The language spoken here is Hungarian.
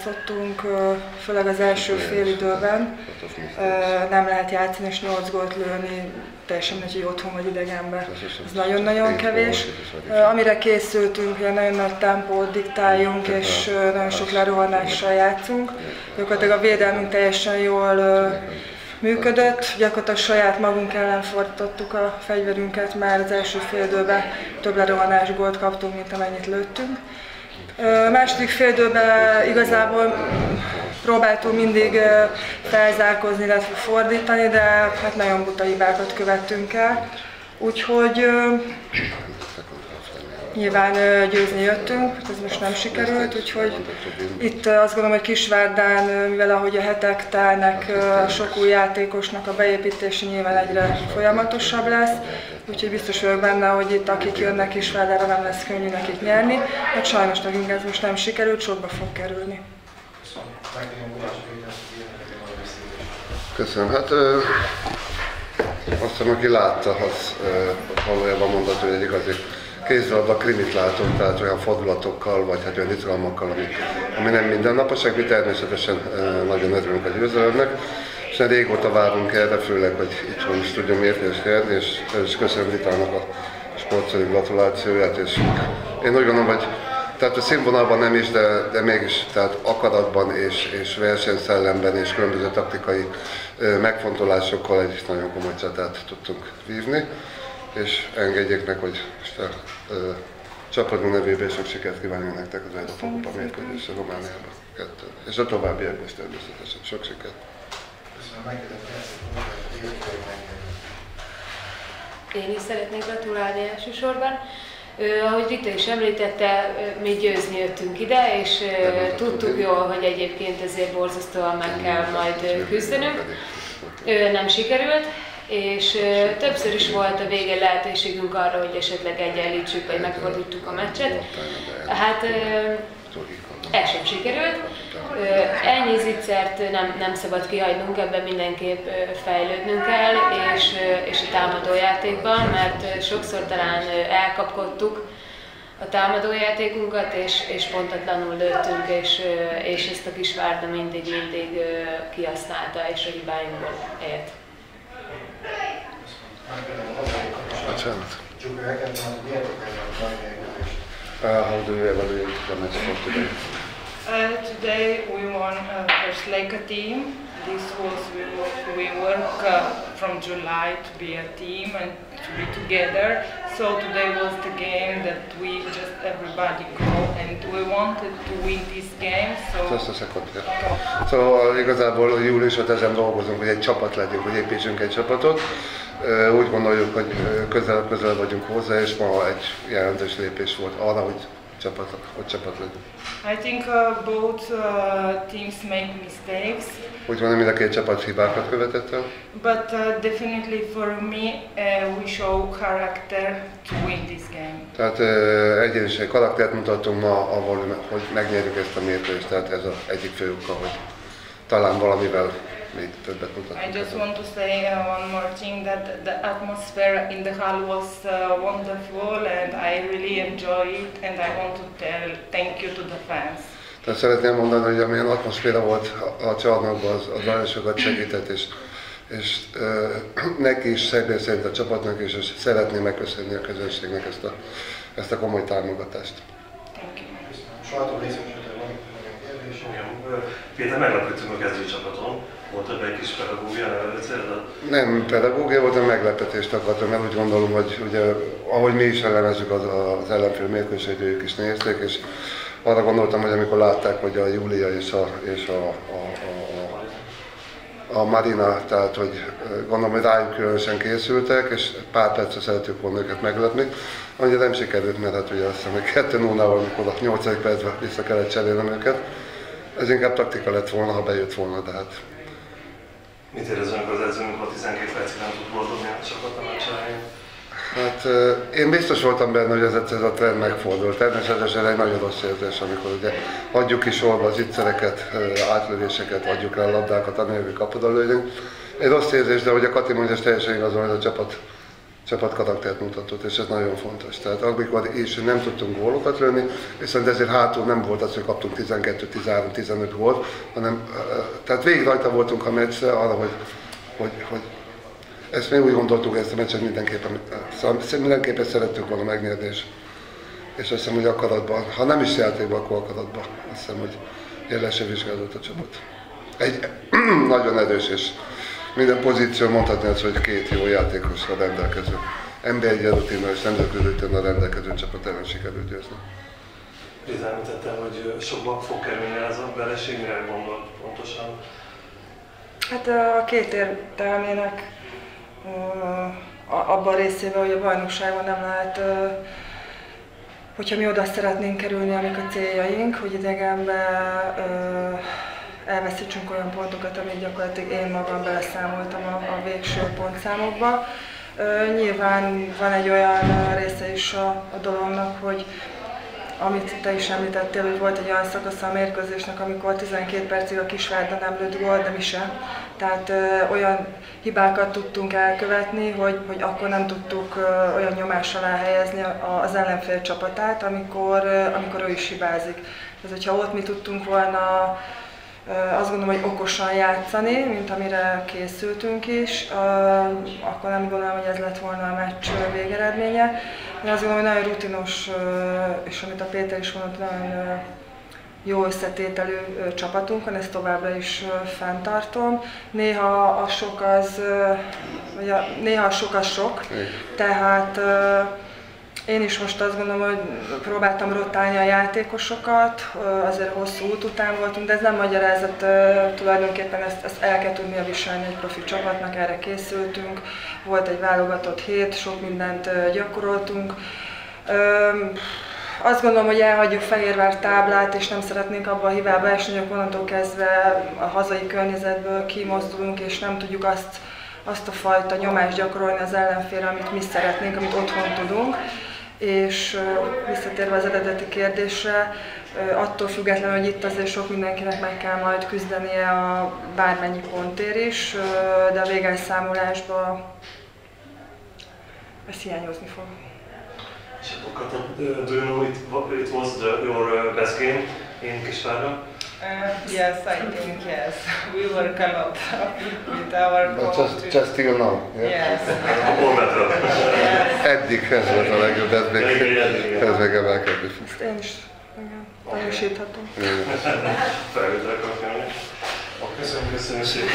játszottunk, főleg az első fél időben. Nem lehet játszani és 8 gólt lőni, teljesen mindegy, hogy otthon vagy idegenben. Ez nagyon-nagyon kevés. Amire készültünk, hogy nagyon nagy tempót diktáljunk és nagyon sok lerohanással játszunk. Gyakorlatilag a védelmünk teljesen jól működött, gyakorlatilag saját magunk ellen fordítottuk a fegyverünket, már az első fél időben több lerohanás gólt kaptunk, mint amennyit lőttünk. Második fél időben igazából próbáltunk mindig felzárkózni, illetve fordítani, de hát nagyon buta hibákat követtünk el. Úgyhogy nyilván győzni jöttünk, ez most nem sikerült, úgyhogy itt azt gondolom, hogy Kisvárdán, mivel ahogy a hetek telnek, sok új játékosnak a beépítése nyilván egyre folyamatosabb lesz, úgyhogy biztos vagyok benne, hogy itt akik jönnek Kisvárdára, nem lesz könnyű nekik nyerni, hát sajnos nekünk ez most nem sikerült, sokba fog kerülni. Köszönöm. Hát azt hiszem, aki látta, az valójában mondható, hogy egy igazi kézilabda krimit látunk, tehát olyan fordulatokkal, vagy hát olyan izgalmakkal, ami nem mindennaposak. Mi természetesen nagyon örülünk a győzelemnek, és régóta várunk erre, főleg, hogy itthon is tudjam érni és nyerni, és köszönöm Ritának a sportszerű gratulációját, és én úgy gondolom, hogy tehát a színvonalban nem is, de mégis tehát akaratban és versenyszellemben és különböző taktikai megfontolásokkal egy nagyon komoly csatát tudtunk vívni. És engedjék meg, hogy most a csapatunk nevében sok sikert kívánjunk nektek az Európa Kupa mérkőzésre Romániában. És a továbbiakban is természetesen sok sikert. Én is szeretnék gratulálni elsősorban. Ahogy Rita is említette, mi győzni jöttünk ide, és tudtuk jól, hogy egyébként ezért borzasztóan meg kell majd küzdenünk. Nem sikerült. És többször is volt a végén lehetőségünk arra, hogy esetleg egyenlítsük, vagy megfordítsuk a meccset. Hát ez sem sikerült. Ennyi zicsert nem szabad kihagynunk, ebben mindenképp fejlődnünk kell, és a támadójátékban, mert sokszor talán elkapkodtuk a támadójátékunkat, és pontatlanul lőttünk, és ezt a Kisvárda mindig kihasználta, és a hibáinkból élt. How do you evaluate the match for today? Today we won first like a team. This was we work from July to be a team and to be together. So today was the game that we just everybody go and we wanted to win this game. So just a second. Yeah. Szóval igazából július 5 ezen dolgozunk, hogy egy csapat legyünk, hogy építsünk egy csapatot. Úgy gondoljuk, hogy közel vagyunk hozzá, és ma egy jelentős lépés volt arra, hogy csapat legyünk. I think both teams make mistakes. Úgy van, mind a két csapat hibákat követett el. But definitely for me, we show character to win this game. Tehát egyéniség, karaktert mutattunk ma, hogy megnyerjük ezt a mérkőzést, tehát ez az egyik fő oka, hogy talán valamivel még többet mutattunk. I just want to say one more thing, that the atmosphere in the hall was wonderful and I really enjoy it and I want to tell thank you to the fans. Tehát szeretném mondani, hogy amilyen atmoszféra volt a csarnokban, az nagyon sokat segített, és neki is személy szerint a csapatnak is, és szeretném megköszönni a közönségnek ezt a komoly támogatást. Sajtó részvétel van kérdés. Péter, meglepődtünk a kezdőcsapaton. Volt több egy kis pedagógia nevelőcél? Nem pedagógia volt, hanem meglepetést akartam, mert úgy gondolom, hogy ugye, ahogy mi is elemezzük az ellenfél mérkőzést, hogy ők is nézték, és arra gondoltam, hogy amikor látták, hogy a Júlia és a Marina, tehát hogy gondolom, hogy rájuk különösen készültek, és pár percre szeretjük volna őket meglepni. Annyira nem sikerült, mert hát ugye azt hiszem, hogy 2-0-nál, amikor a 8. percben vissza kellett cserélnem őket. Ez inkább taktika lett volna, ha bejött volna, tehát. Mit érezzünk az edzőnk, ha 12 percig nem tud boldogni a csapat a meccs elején? Hát én biztos voltam benne, hogy ez a trend megfordul. Természetesen egy nagyon rossz érzés, amikor ugye adjuk ki sorba az ittszereket, átlövéseket, adjuk rá a labdákat, anélkül kapuda lőjünk. Egy rossz érzés, de hogy a Kati mondja, ez teljesen igaz, hogy a csapat csapatkaraktert mutatott, és ez nagyon fontos. Tehát amikor is nem tudtunk gólokat lőni, viszont ezért hátul nem volt az, hogy kaptunk 12, 13, 15 gólt, hanem tehát végig rajta voltunk a meccsre arra, hogy ezt mi úgy gondoltuk, ezt a meccset mindenképpen szerettük volna megnyerni, és azt hiszem, hogy akaratban, ha nem is játékban, akkor akaratban, azt hiszem, hogy érlesen vizsgálódott a csapat. Egy nagyon erős és minden pozíció mondhatni azt, hogy két jó játékosra rendelkező, NB1 rutinnal és nemzetközi rutinnal rendelkező csapat ellen sikerült győzni. Itt említettem, hogy sokba fog kerülni ez a vereség, mire gondol pontosan? Hát a két értelmének abban a részében, hogy a bajnokságban nem lehet, hogyha mi oda szeretnénk kerülni, amik a céljaink, hogy idegenbe elveszítsünk olyan pontokat, amit gyakorlatilag én magam beleszámoltam a végső pontszámokba. Nyilván van egy olyan része is a dolognak, hogy amit te is említettél, hogy volt egy olyan szakasz a mérkőzésnek, amikor 12 percig a Kisvárda nem lőtt gól, de mi sem. Tehát olyan hibákat tudtunk elkövetni, hogy akkor nem tudtuk olyan nyomás alá helyezni az ellenfél csapatát, amikor ő is hibázik. Tehát, hogyha ott mi tudtunk volna azt gondolom, hogy okosan játszani, mint amire készültünk is, akkor nem gondolom, hogy ez lett volna a meccs végeredménye. Én azt gondolom, hogy nagyon rutinos, és amit a Péter is mondott, nagyon jó összetételű csapatunk van, ezt továbbra is fenntartom. Néha a sok az sok, tehát én is most azt gondolom, hogy próbáltam rotálni a játékosokat, azért hosszú út után voltunk, de ez nem magyarázat, tulajdonképpen ezt el kell tudnia viselni egy profi csapatnak, erre készültünk. Volt egy válogatott hét, sok mindent gyakoroltunk. Azt gondolom, hogy elhagyjuk Fehérvár táblát, és nem szeretnénk abba a hibába esni, hogy onnantól kezdve a hazai környezetből kimozdulunk, és nem tudjuk azt a fajta nyomást gyakorolni az ellenfélre, amit mi szeretnénk, amit otthon tudunk. És visszatérve az eredeti kérdésre, attól függetlenül, hogy itt azért sok mindenkinek meg kell majd küzdenie a bármennyi pontért is, de a végelszámolásban ez hiányozni fog. Do you know it was your best game in Kisvárda? Yes, I think yes. We work a lot with our coach. Just till now. Yeah? Yes. Eddig ez volt a legjobb, ez még emelkedni fog. Ezt én is tanúsíthatom. Felvételek akarok nyomni. Köszönöm szépen.